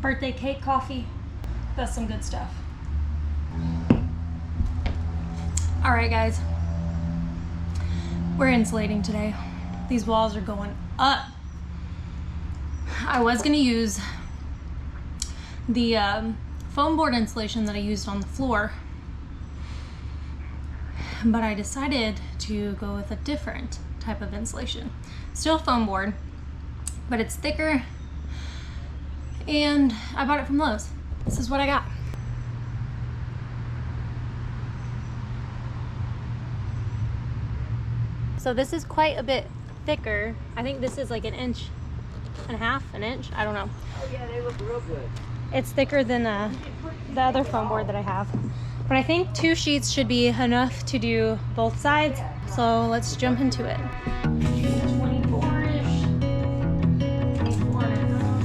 birthday cake coffee. That's some good stuff. All right, guys. We're insulating today. These walls are going up. I was gonna use the foam board insulation that I used on the floor, but I decided to go with a different type of insulation. Still foam board, but it's thicker, and I bought it from Lowe's. This is what I got. So this is quite a bit thicker. I think this is like 1.5 inches, an inch, I don't know. Oh yeah, they look real good. It's thicker than the other foam board that I have. But I think 2 sheets should be enough to do both sides. So let's jump into it. 24-ish. 24 and a half.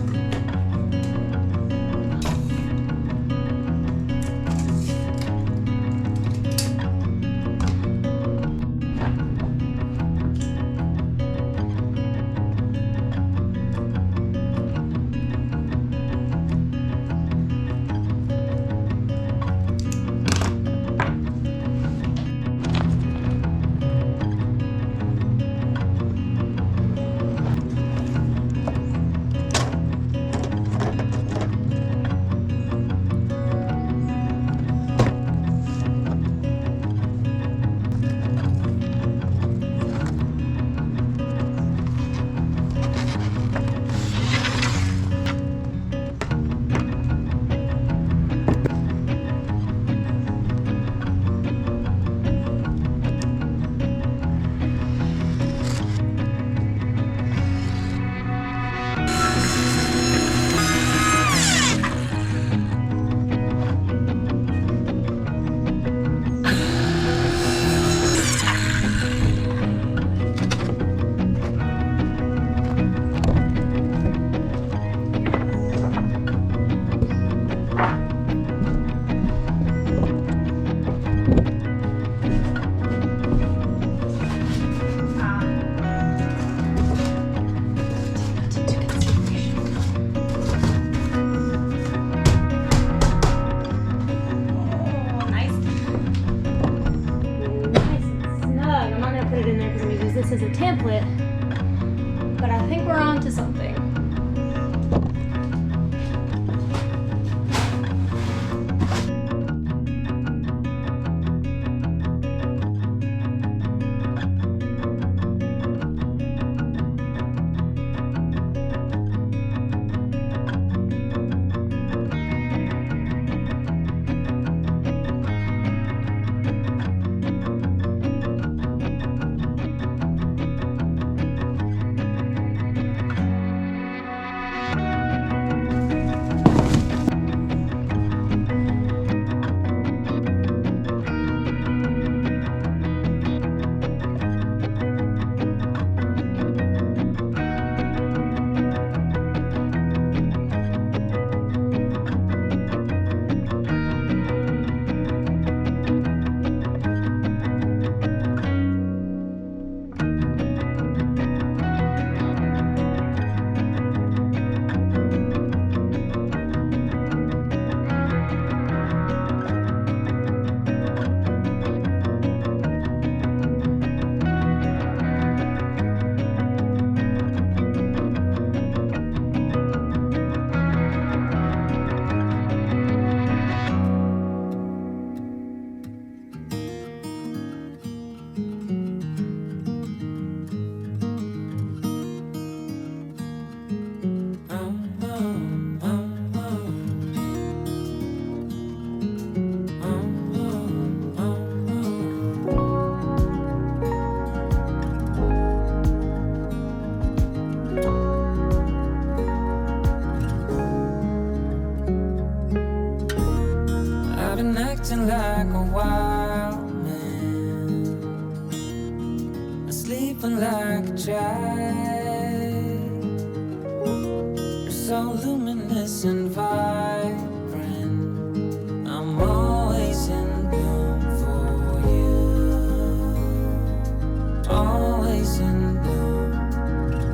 As a template, but I think we're on to something. acting like a wild man, sleeping like a child. You're so luminous and vibrant, I'm always in bloom for you. Always in bloom,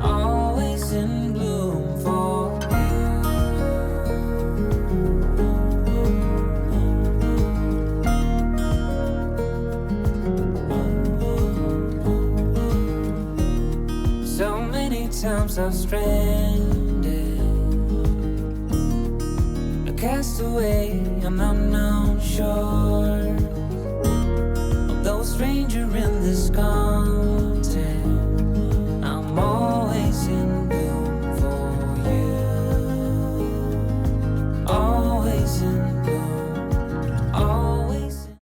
always in bloom for you. times I've stranded, a castaway on unknown shore, although a stranger in this continent, I'm always in bloom for you. Always in bloom, always in.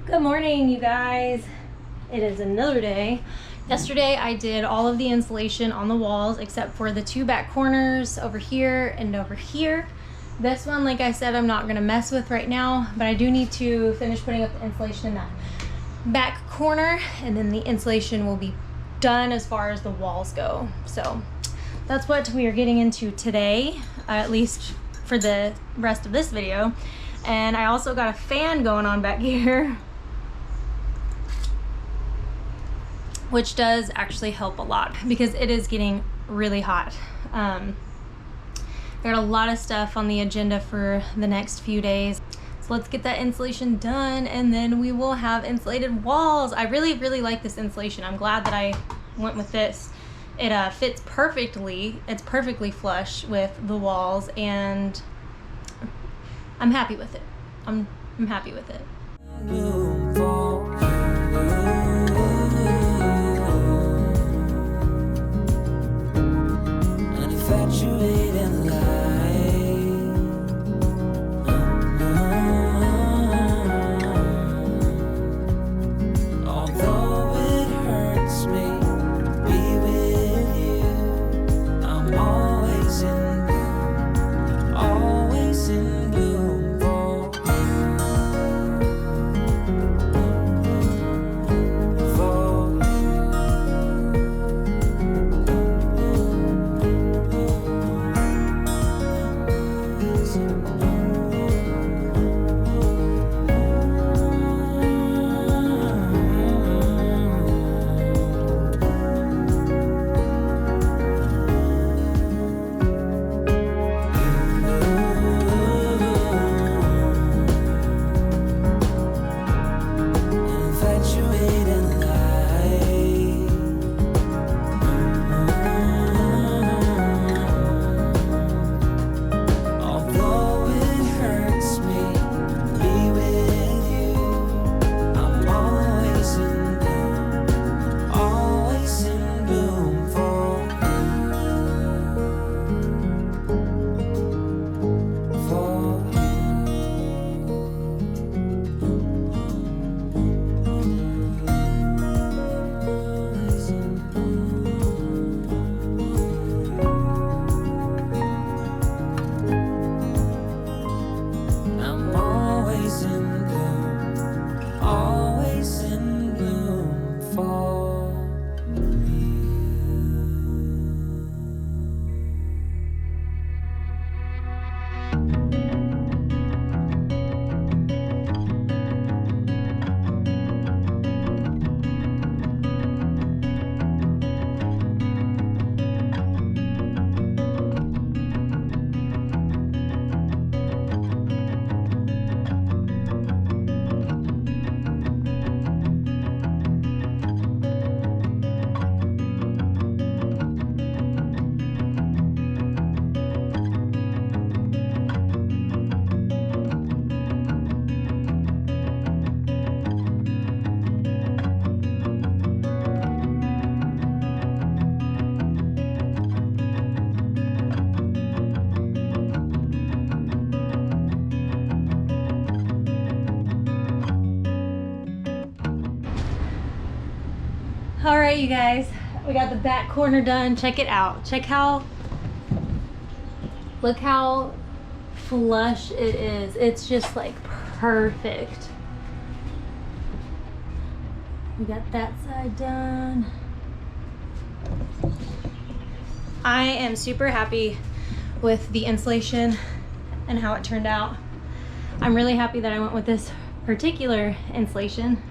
Good morning, you guys. It is another day. Yesterday I did all of the insulation on the walls except for the two back corners over here and over here. This one, like I said, I'm not gonna mess with right now, but I do need to finish putting up the insulation in that back corner, and then the insulation will be done as far as the walls go. So that's what we are getting into today, at least for the rest of this video. And I also got a fan going on back here, which does actually help a lot because it is getting really hot. Got a lot of stuff on the agenda for the next few days. So let's get that insulation done and then we will have insulated walls. I really, really like this insulation. I'm glad that I went with this. It fits perfectly. It's perfectly flush with the walls and I'm happy with it. I'm happy with it. Bloom for you. An infatuated light. Although it hurts me to be with you, I'm always in bloom, always in bloom for All right, you guys, we got the back corner done. Check it out. Look how flush it is. It's just like perfect. We got that side done. I am super happy with the insulation and how it turned out. I'm really happy that I went with this particular insulation.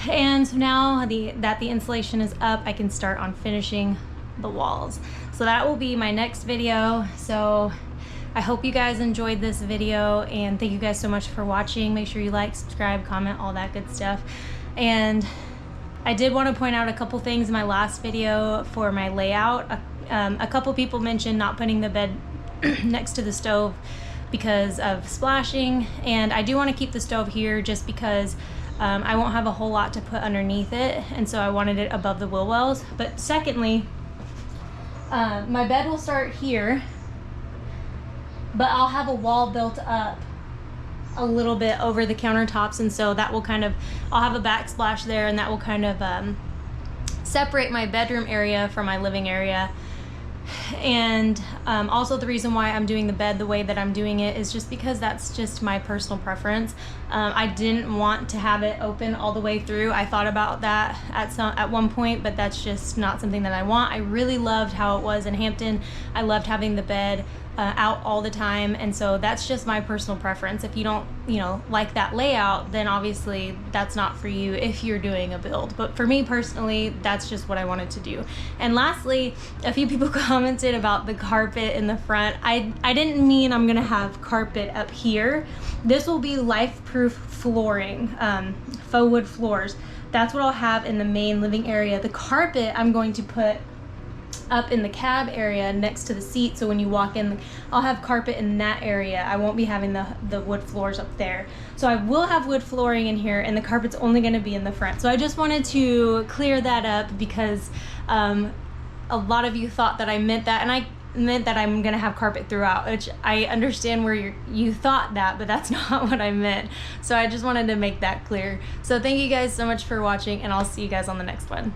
And so now that the insulation is up, I can start on finishing the walls. So that will be my next video. So I hope you guys enjoyed this video and thank you guys so much for watching. Make sure you like, subscribe, comment, all that good stuff. And I did want to point out a couple things in my last video for my layout. A couple people mentioned not putting the bed next to the stove because of splashing, and I do want to keep the stove here just because I won't have a whole lot to put underneath it, and so I wanted it above the wheel wells. But secondly, my bed will start here, but I'll have a wall built up a little bit over the countertops, and so that will kind of, I'll have a backsplash there, and that will kind of separate my bedroom area from my living area. And also the reason why I'm doing the bed the way that I'm doing it is just because that's just my personal preference. I didn't want to have it open all the way through. I thought about that at one point, but that's just not something that I want. I really loved how it was in Hampton. I loved having the bed out all the time, and so that's just my personal preference. If you don't, like that layout, then obviously that's not for you if you're doing a build. But for me personally, that's just what I wanted to do. And lastly, a few people commented about the carpet in the front. I didn't mean I'm gonna have carpet up here. This will be life-proof flooring, faux wood floors. That's what I'll have in the main living area. The carpet I'm going to put up in the cab area next to the seat, so when you walk in, I'll have carpet in that area. I won't be having the wood floors up there. So I will have wood flooring in here, and the carpet's only going to be in the front. So I just wanted to clear that up because a lot of you thought that I meant that, and I meant that I'm gonna have carpet throughout, which I understand where you thought that, but that's not what I meant. So I just wanted to make that clear. So thank you guys so much for watching, and I'll see you guys on the next one.